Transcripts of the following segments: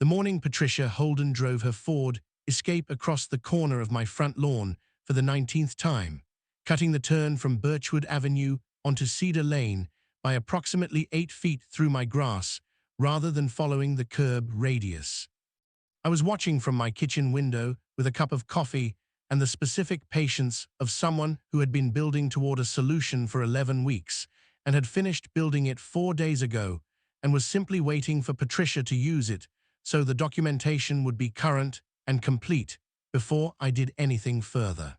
The morning Patricia Holden drove her Ford Escape across the corner of my front lawn for the 19th time, cutting the turn from Birchwood Avenue onto Cedar Lane by approximately 8 feet through my grass, rather than following the curb radius. I was watching from my kitchen window with a cup of coffee and the specific patience of someone who had been building toward a solution for 11 weeks and had finished building it 4 days ago and was simply waiting for Patricia to use it so the documentation would be current and complete before I did anything further.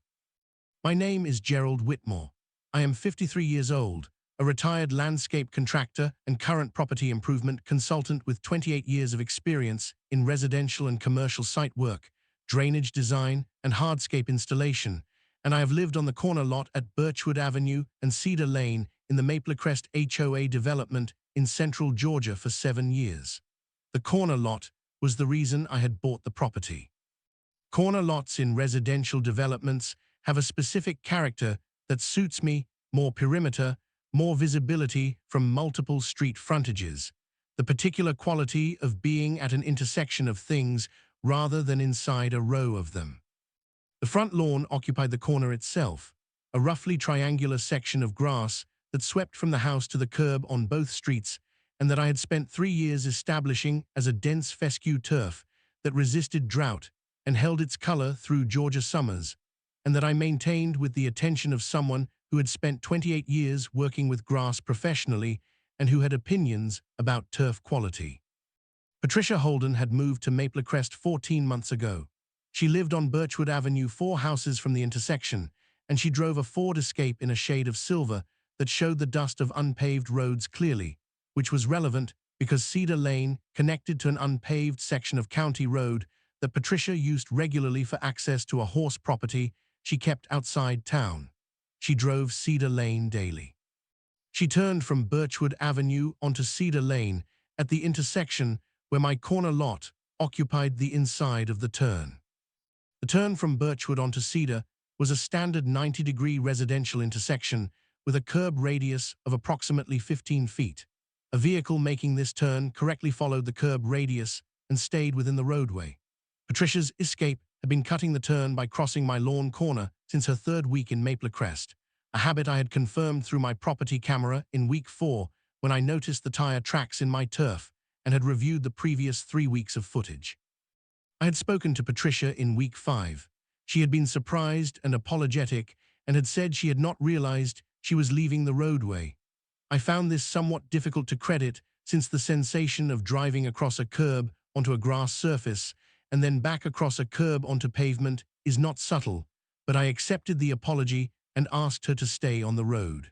My name is Gerald Whitmore. I am 53 years old, a retired landscape contractor and current property improvement consultant with 28 years of experience in residential and commercial site work, drainage design, and hardscape installation, and I have lived on the corner lot at Birchwood Avenue and Cedar Lane in the Maplecrest HOA development in central Georgia for 7 years. The corner lot was the reason I had bought the property. Corner lots in residential developments have a specific character that suits me: more perimeter, more visibility from multiple street frontages, the particular quality of being at an intersection of things rather than inside a row of them. The front lawn occupied the corner itself, a roughly triangular section of grass that swept from the house to the curb on both streets, and that I had spent 3 years establishing as a dense fescue turf that resisted drought and held its color through Georgia summers, and that I maintained with the attention of someone who had spent 28 years working with grass professionally and who had opinions about turf quality. Patricia Holden had moved to Maplecrest 14 months ago. She lived on Birchwood Avenue, 4 houses from the intersection, and she drove a Ford Escape in a shade of silver that showed the dust of unpaved roads clearly, which was relevant because Cedar Lane connected to an unpaved section of County Road that Patricia used regularly for access to a horse property she kept outside town. She drove Cedar Lane daily. She turned from Birchwood Avenue onto Cedar Lane at the intersection where my corner lot occupied the inside of the turn. The turn from Birchwood onto Cedar was a standard 90-degree residential intersection with a curb radius of approximately 15 feet. A vehicle making this turn correctly followed the curb radius and stayed within the roadway. Patricia's Escape had been cutting the turn by crossing my lawn corner since her 3rd week in Maplecrest, a habit I had confirmed through my property camera in week 4 when I noticed the tire tracks in my turf and had reviewed the previous 3 weeks of footage. I had spoken to Patricia in week 5. She had been surprised and apologetic and had said she had not realized she was leaving the roadway. I found this somewhat difficult to credit, since the sensation of driving across a curb onto a grass surface and then back across a curb onto pavement is not subtle, but I accepted the apology and asked her to stay on the road.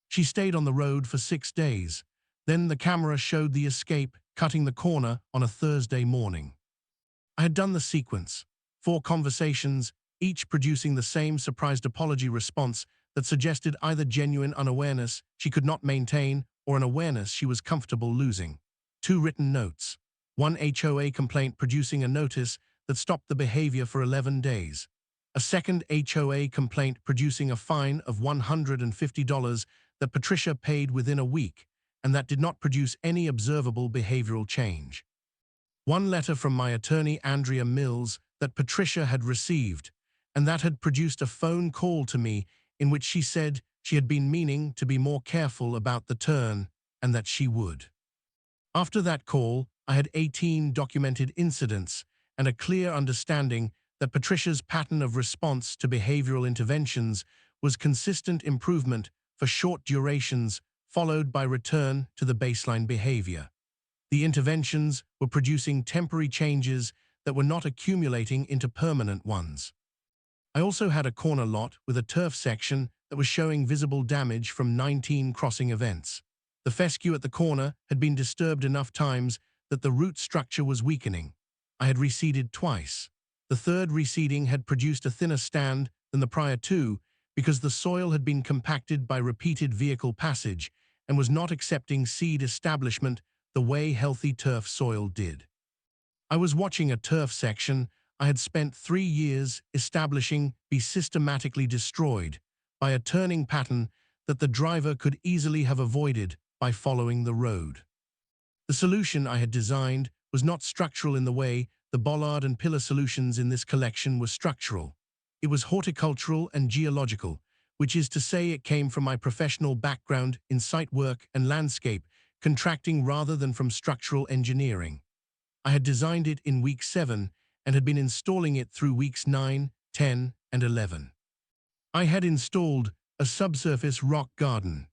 She stayed on the road for 6 days. Then the camera showed the Escape cutting the corner on a Thursday morning. I had done the sequence, 4 conversations, each producing the same surprised apology response that suggested either genuine unawareness she could not maintain or an awareness she was comfortable losing. 2 written notes. 1 HOA complaint producing a notice that stopped the behavior for 11 days. A second HOA complaint producing a fine of $150 that Patricia paid within a week, and that did not produce any observable behavioral change. 1 letter from my attorney Andrea Mills that Patricia had received, and that had produced a phone call to me in which she said she had been meaning to be more careful about the turn and that she would. After that call, I had 18 documented incidents and a clear understanding that Patricia's pattern of response to behavioral interventions was consistent improvement for short durations followed by return to the baseline behavior. The interventions were producing temporary changes that were not accumulating into permanent ones. I also had a corner lot with a turf section that was showing visible damage from 19 crossing events. The fescue at the corner had been disturbed enough times that the root structure was weakening. I had reseeded twice. The 3rd reseeding had produced a thinner stand than the prior 2 because the soil had been compacted by repeated vehicle passage and was not accepting seed establishment the way healthy turf soil did. I was watching a turf section I had spent 3 years establishing be systematically destroyed by a turning pattern that the driver could easily have avoided by following the road. The solution I had designed was not structural in the way the bollard and pillar solutions in this collection were structural. It was horticultural and geological, which is to say it came from my professional background in site work and landscape, contracting rather than from structural engineering. I had designed it in week 7 and had been installing it through weeks 9, 10, and 11. I had installed a subsurface rock garden.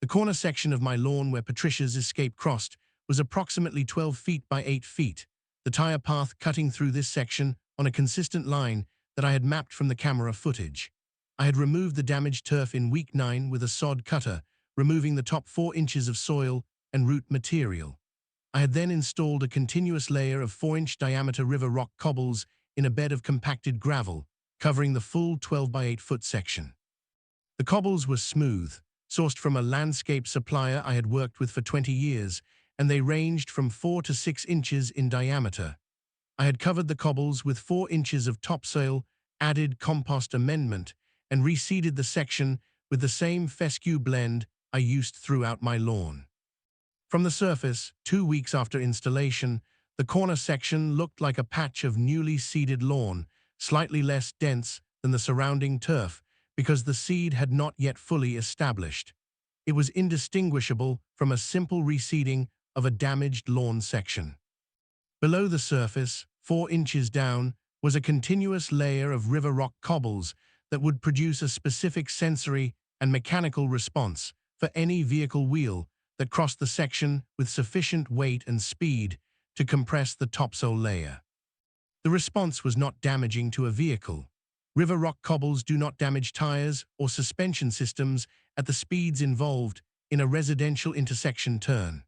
The corner section of my lawn where Patricia's escape crossed was approximately 12 feet by 8 feet, the tire path cutting through this section on a consistent line that I had mapped from the camera footage. I had removed the damaged turf in week 9 with a sod cutter, removing the top 4 inches of soil and root material. I had then installed a continuous layer of 4-inch diameter river rock cobbles in a bed of compacted gravel, covering the full 12 by 8 foot section. The cobbles were smooth, sourced from a landscape supplier I had worked with for 20 years, and they ranged from 4 to 6 inches in diameter. I had covered the cobbles with 4 inches of topsoil, added compost amendment, and reseeded the section with the same fescue blend I used throughout my lawn. From the surface, 2 weeks after installation, the corner section looked like a patch of newly seeded lawn, slightly less dense than the surrounding turf because the seed had not yet fully established. It was indistinguishable from a simple reseeding of a damaged lawn section. Below the surface, 4 inches down, was a continuous layer of river rock cobbles that would produce a specific sensory and mechanical response for any vehicle wheel that crossed the section with sufficient weight and speed to compress the topsoil layer. The response was not damaging to a vehicle. River rock cobbles do not damage tires or suspension systems at the speeds involved in a residential intersection turn.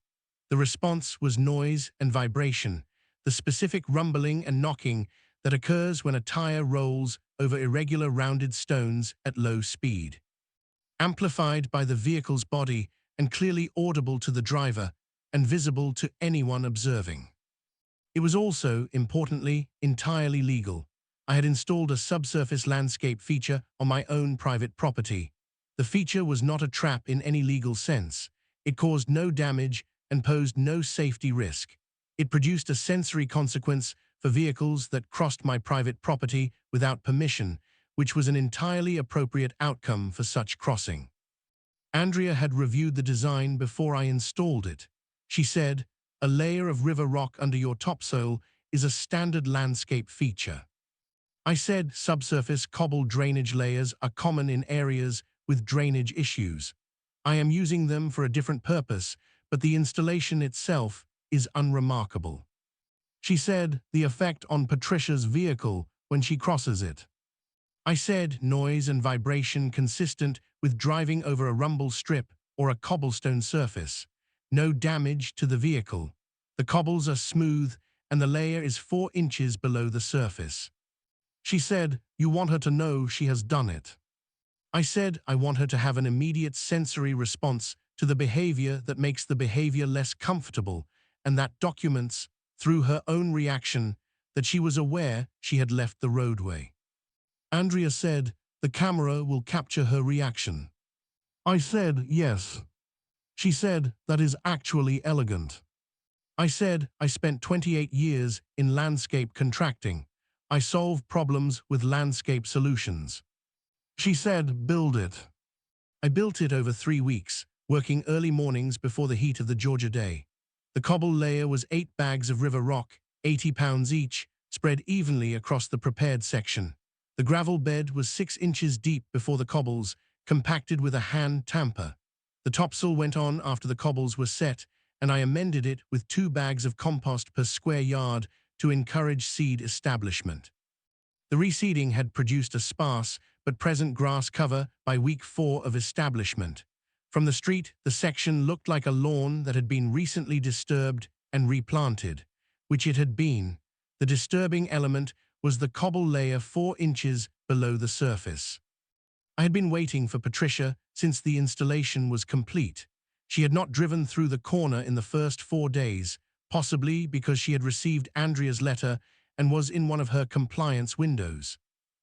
The response was noise and vibration, the specific rumbling and knocking that occurs when a tire rolls over irregular rounded stones at low speed. Amplified by the vehicle's body and clearly audible to the driver and visible to anyone observing. It was also, importantly, entirely legal. I had installed a subsurface landscape feature on my own private property. The feature was not a trap in any legal sense. It caused no damage and posed no safety risk. It produced a sensory consequence for vehicles that crossed my private property without permission, which was an entirely appropriate outcome for such crossing. Andrea had reviewed the design before I installed it. She said, "A layer of river rock under your topsoil is a standard landscape feature." I said subsurface cobble drainage layers are common in areas with drainage issues. I am using them for a different purpose, but the installation itself is unremarkable. She said, "The effect on Patricia's vehicle when she crosses it." I said, "Noise and vibration consistent with driving over a rumble strip or a cobblestone surface. No damage to the vehicle. The cobbles are smooth and the layer is 4 inches below the surface." She said, "You want her to know she has done it." I said, "I want her to have an immediate sensory response to the behavior that makes the behavior less comfortable and that documents, through her own reaction, that she was aware she had left the roadway." Andrea said, "The camera will capture her reaction." I said, "Yes." She said, "That is actually elegant." I said, "I spent 28 years in landscape contracting. I solve problems with landscape solutions." She said, "Build it." I built it over 3 weeks, working early mornings before the heat of the Georgia day. The cobble layer was 8 bags of river rock, 80 pounds each, spread evenly across the prepared section. The gravel bed was 6 inches deep before the cobbles, compacted with a hand tamper. The topsoil went on after the cobbles were set, and I amended it with 2 bags of compost per square yard to encourage seed establishment. The reseeding had produced a sparse but present grass cover by week 4 of establishment. From the street, the section looked like a lawn that had been recently disturbed and replanted, which it had been. The disturbing element was the cobble layer 4 inches below the surface. I had been waiting for Patricia since the installation was complete. She had not driven through the corner in the first 4 days, possibly because she had received Andrea's letter and was in one of her compliance windows.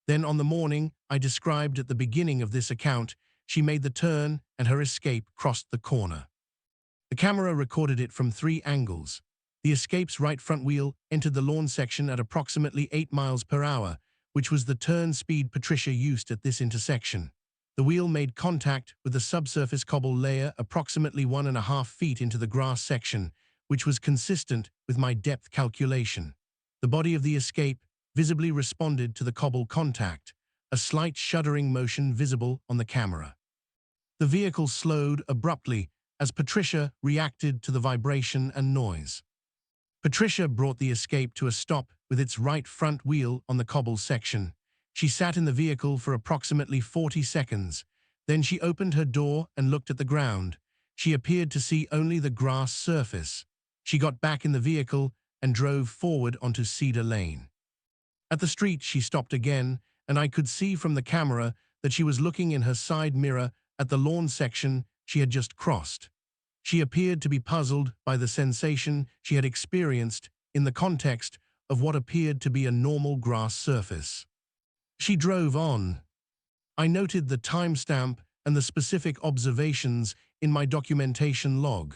Then on the morning I described at the beginning of this account, she made the turn and her escape crossed the corner. The camera recorded it from 3 angles. The Escape's right front wheel entered the lawn section at approximately 8 miles per hour, which was the turn speed Patricia used at this intersection. The wheel made contact with the subsurface cobble layer approximately 1.5 feet into the grass section, which was consistent with my depth calculation. The body of the Escape visibly responded to the cobble contact, a slight shuddering motion visible on the camera. The vehicle slowed abruptly as Patricia reacted to the vibration and noise. Patricia brought the Escape to a stop with its right front wheel on the cobble section. She sat in the vehicle for approximately 40 seconds. Then she opened her door and looked at the ground. She appeared to see only the grass surface. She got back in the vehicle and drove forward onto Cedar Lane. At the street, she stopped again, and I could see from the camera that she was looking in her side mirror at the lawn section she had just crossed. She appeared to be puzzled by the sensation she had experienced in the context of what appeared to be a normal grass surface. She drove on. I noted the timestamp and the specific observations in my documentation log.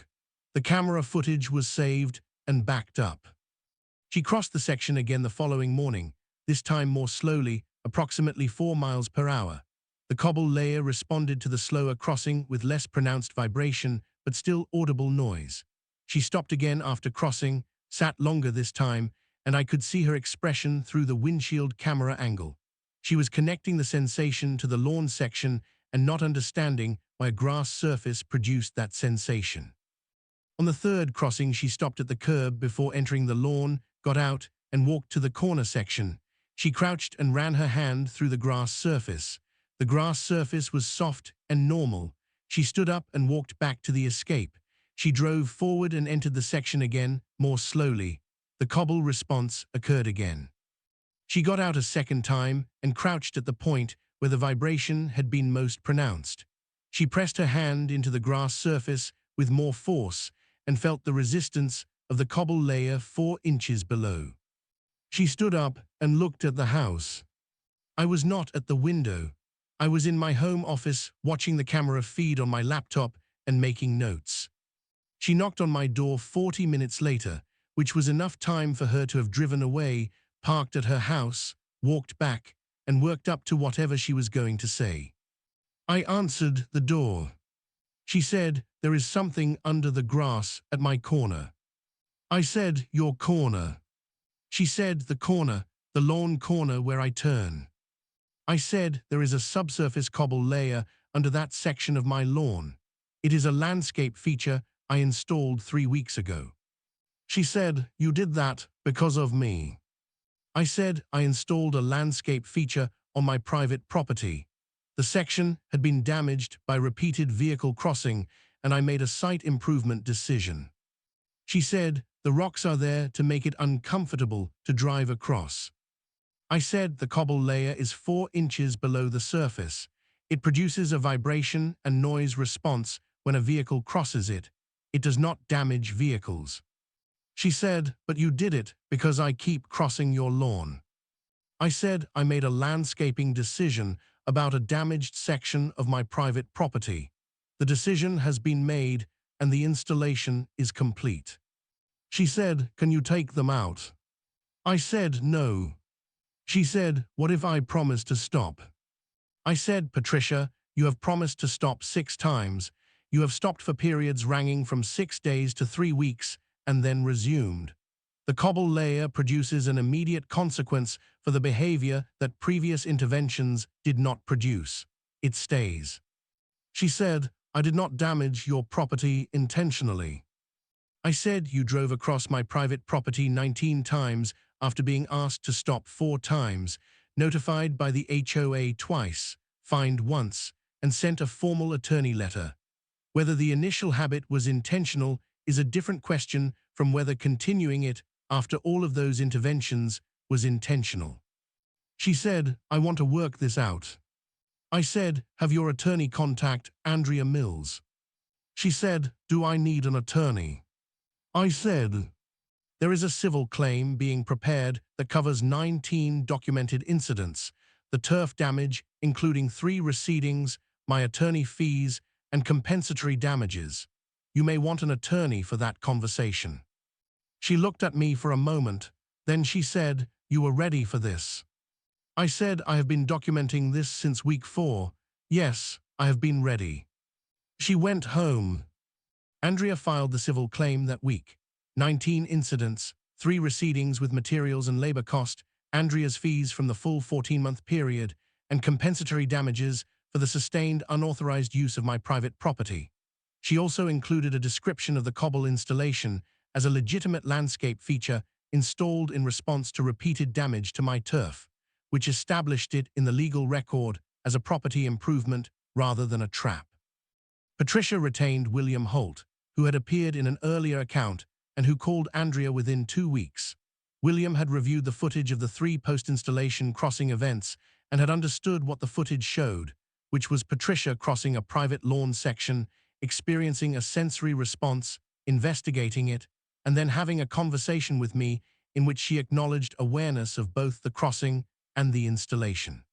The camera footage was saved and backed up. She crossed the section again the following morning, this time more slowly, approximately 4 miles per hour. The cobble layer responded to the slower crossing with less pronounced vibration, but still audible noise. She stopped again after crossing, sat longer this time, and I could see her expression through the windshield camera angle. She was connecting the sensation to the lawn section and not understanding why a grass surface produced that sensation. On the third crossing, she stopped at the curb before entering the lawn, got out, and walked to the corner section. She crouched and ran her hand through the grass surface. The grass surface was soft and normal. She stood up and walked back to the Escape. She drove forward and entered the section again, more slowly. The cobble response occurred again. She got out a second time and crouched at the point where the vibration had been most pronounced. She pressed her hand into the grass surface with more force and felt the resistance of the cobble layer 4 inches below. She stood up and looked at the house. I was not at the window. I was in my home office watching the camera feed on my laptop and making notes. She knocked on my door 40 minutes later, which was enough time for her to have driven away, parked at her house, walked back, and worked up to whatever she was going to say. I answered the door. She said, "There is something under the grass at my corner." I said, "Your corner." She said, "The corner, the lawn corner where I turn." I said, "There is a subsurface cobble layer under that section of my lawn. It is a landscape feature I installed 3 weeks ago." She said, "You did that because of me." I said, "I installed a landscape feature on my private property. The section had been damaged by repeated vehicle crossing, and I made a site improvement decision." She said, "The rocks are there to make it uncomfortable to drive across." I said, "The cobble layer is 4 inches below the surface. It produces a vibration and noise response when a vehicle crosses it. It does not damage vehicles." She said, "But you did it because I keep crossing your lawn." I said, "I made a landscaping decision about a damaged section of my private property. The decision has been made and the installation is complete." She said, "Can you take them out?" I said, "No." She said, "What if I promise to stop?" I said, "Patricia, you have promised to stop 6 times. You have stopped for periods ranging from 6 days to 3 weeks and then resumed. The cobble layer produces an immediate consequence for the behavior that previous interventions did not produce. It stays." She said, "I did not damage your property intentionally." I said, "You drove across my private property 19 times after being asked to stop 4 times, notified by the HOA twice, fined once, and sent a formal attorney letter. Whether the initial habit was intentional is a different question from whether continuing it after all of those interventions was intentional." She said, "I want to work this out." I said, "Have your attorney contact Andrea Mills." She said, "Do I need an attorney?" I said, "There is a civil claim being prepared that covers 19 documented incidents, the turf damage, including 3 recedings, my attorney fees, and compensatory damages. You may want an attorney for that conversation." She looked at me for a moment, then she said, "You were ready for this." I said, "I have been documenting this since week 4. Yes, I have been ready." She went home. Andrea filed the civil claim that week. 19 incidents, 3 recedings with materials and labor cost, Andrea's fees from the full 14-month period, and compensatory damages for the sustained unauthorized use of my private property. She also included a description of the cobble installation as a legitimate landscape feature installed in response to repeated damage to my turf, which established it in the legal record as a property improvement rather than a trap. Patricia retained William Holt, who had appeared in an earlier account and who called Andrea within 2 weeks. William had reviewed the footage of the 3 post-installation crossing events and had understood what the footage showed, which was Patricia crossing a private lawn section, experiencing a sensory response, investigating it, and then having a conversation with me in which she acknowledged awareness of both the crossing and the installation.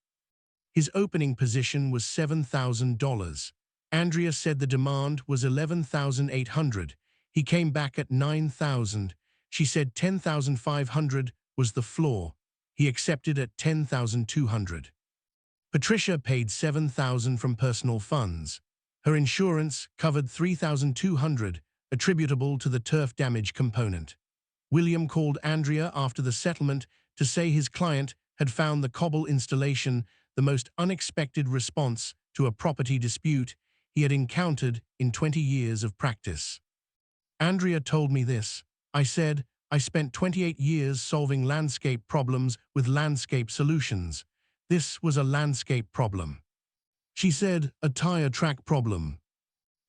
His opening position was $7,000. Andrea said the demand was $11,800. He came back at $9,000. She said $10,500 was the floor. He accepted at $10,200. Patricia paid $7,000 from personal funds. Her insurance covered $3,200, attributable to the turf damage component. William called Andrea after the settlement to say his client had found the cobble installation the most unexpected response to a property dispute he had encountered in 20 years of practice. Andrea told me this. I said, "I spent 28 years solving landscape problems with landscape solutions. This was a landscape problem." She said, "A tire track problem."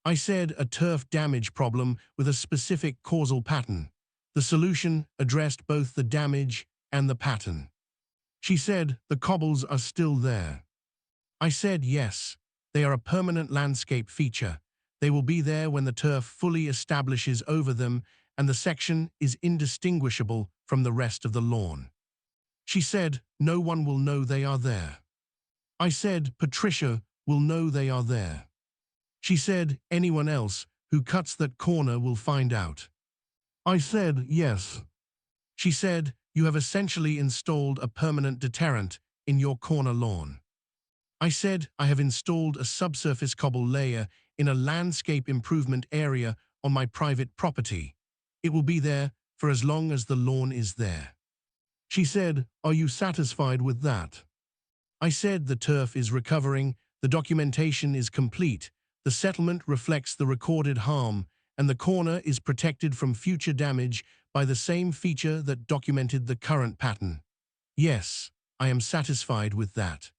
I said, "A turf damage problem with a specific causal pattern." The solution addressed both the damage and the pattern. She said, "The cobbles are still there." I said, "Yes, they are a permanent landscape feature. They will be there when the turf fully establishes over them and the section is indistinguishable from the rest of the lawn." She said, "No one will know they are there." I said, "Patricia will know they are there." She said, "Anyone else who cuts that corner will find out." I said, "Yes." She said, "You have essentially installed a permanent deterrent in your corner lawn." I said, "I have installed a subsurface cobble layer in a landscape improvement area on my private property. It will be there for as long as the lawn is there." She said, "Are you satisfied with that?" I said, "The turf is recovering, the documentation is complete, the settlement reflects the recorded harm, and the corner is protected from future damage by the same feature that documented the current pattern. Yes, I am satisfied with that."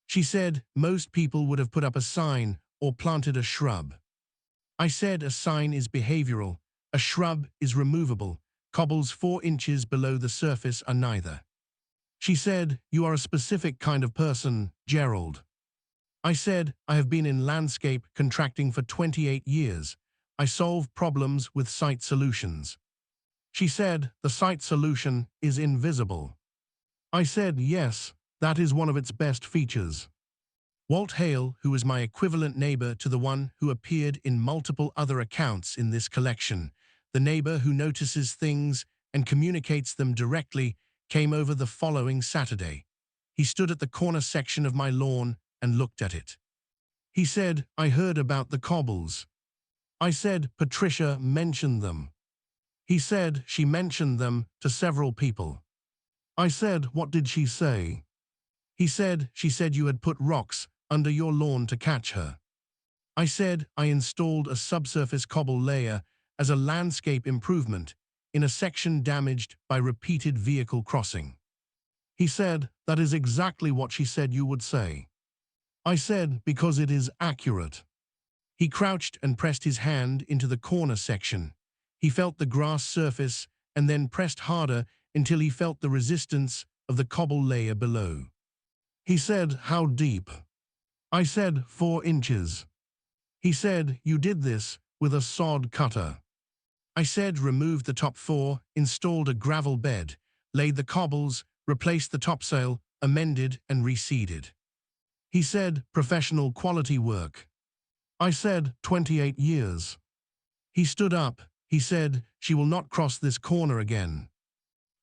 She said, "Most people would have put up a sign or planted a shrub." I said, "A sign is behavioral, a shrub is removable. Cobbles 4 inches below the surface are neither." She said, "You are a specific kind of person, Gerald." I said, "I have been in landscape contracting for 28 years. I solve problems with site solutions." She said, "The site solution is invisible." I said, "Yes, that is one of its best features." Walt Hale, who is my equivalent neighbor to the one who appeared in multiple other accounts in this collection, the neighbor who notices things and communicates them directly, came over the following Saturday. He stood at the corner section of my lawn and looked at it. He said, "I heard about the cobbles." I said, "Patricia mentioned them." He said, "She mentioned them to several people." I said, "What did she say?" He said, "She said you had put rocks under your lawn to catch her." I said, "I installed a subsurface cobble layer as a landscape improvement in a section damaged by repeated vehicle crossing." He said, "That is exactly what she said you would say." I said, "Because it is accurate." He crouched and pressed his hand into the corner section. He felt the grass surface and then pressed harder until he felt the resistance of the cobble layer below. He said, "How deep?" I said, 4 inches. He said, "You did this with a sod cutter." I said, "Removed the top 4, installed a gravel bed, laid the cobbles, replaced the topsoil, amended and reseeded." He said, "Professional quality work." I said, 28 years. He stood up. He said, she will not cross this corner again.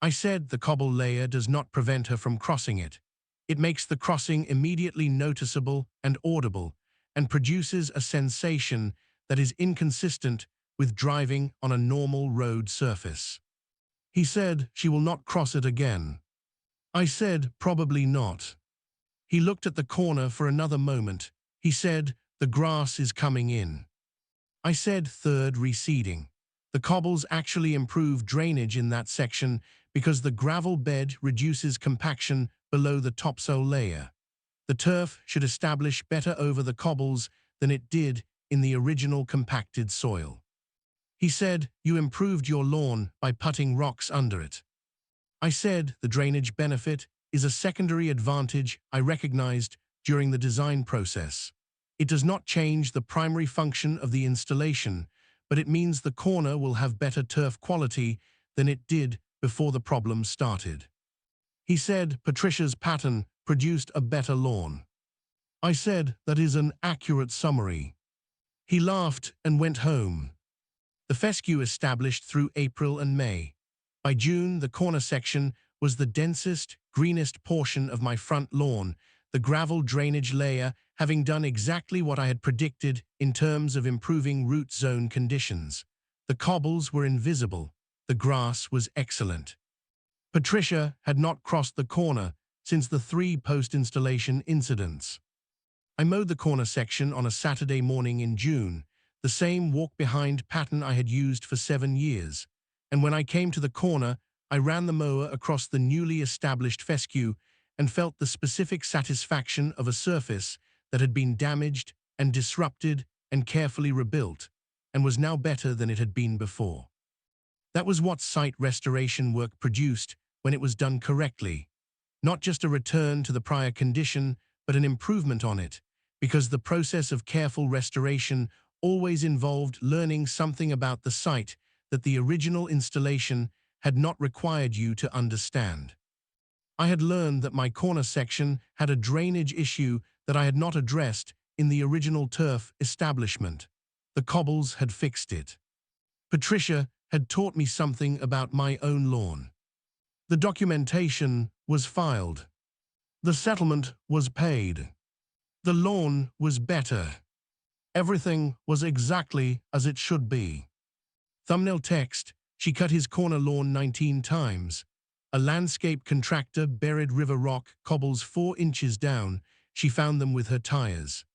I said the cobble layer does not prevent her from crossing it. It makes the crossing immediately noticeable and audible, and produces a sensation that is inconsistent with driving on a normal road surface. He said she will not cross it again. I said probably not. He looked at the corner for another moment. He said the grass is coming in. I said third receding. The cobbles actually improve drainage in that section because the gravel bed reduces compaction below the topsoil layer. The turf should establish better over the cobbles than it did in the original compacted soil. He said, you improved your lawn by putting rocks under it. I said the drainage benefit is a secondary advantage I recognized during the design process. It does not change the primary function of the installation, but it means the corner will have better turf quality than it did before the problem started. He said Patricia's pattern produced a better lawn. I said that is an accurate summary. He laughed and went home. The fescue established through April and May. By June, the corner section was the densest, greenest portion of my front lawn, the gravel drainage layer having done exactly what I had predicted in terms of improving root zone conditions. The cobbles were invisible. The grass was excellent. Patricia had not crossed the corner since the 3 post-installation incidents. I mowed the corner section on a Saturday morning in June, the same walk-behind pattern I had used for 7 years, and when I came to the corner, I ran the mower across the newly established fescue and felt the specific satisfaction of a surface that had been damaged and disrupted and carefully rebuilt, and was now better than it had been before. That was what site restoration work produced when it was done correctly. Not just a return to the prior condition, but an improvement on it, because the process of careful restoration always involved learning something about the site that the original installation had not required you to understand. I had learned that my corner section had a drainage issue that I had not addressed in the original turf establishment. The cobbles had fixed it. Patricia had taught me something about my own lawn. The documentation was filed. The settlement was paid. The lawn was better. Everything was exactly as it should be. Thumbnail text, she cut his corner lawn 19 times. A landscape contractor buried river rock cobbles 4 inches down. She found them with her tires.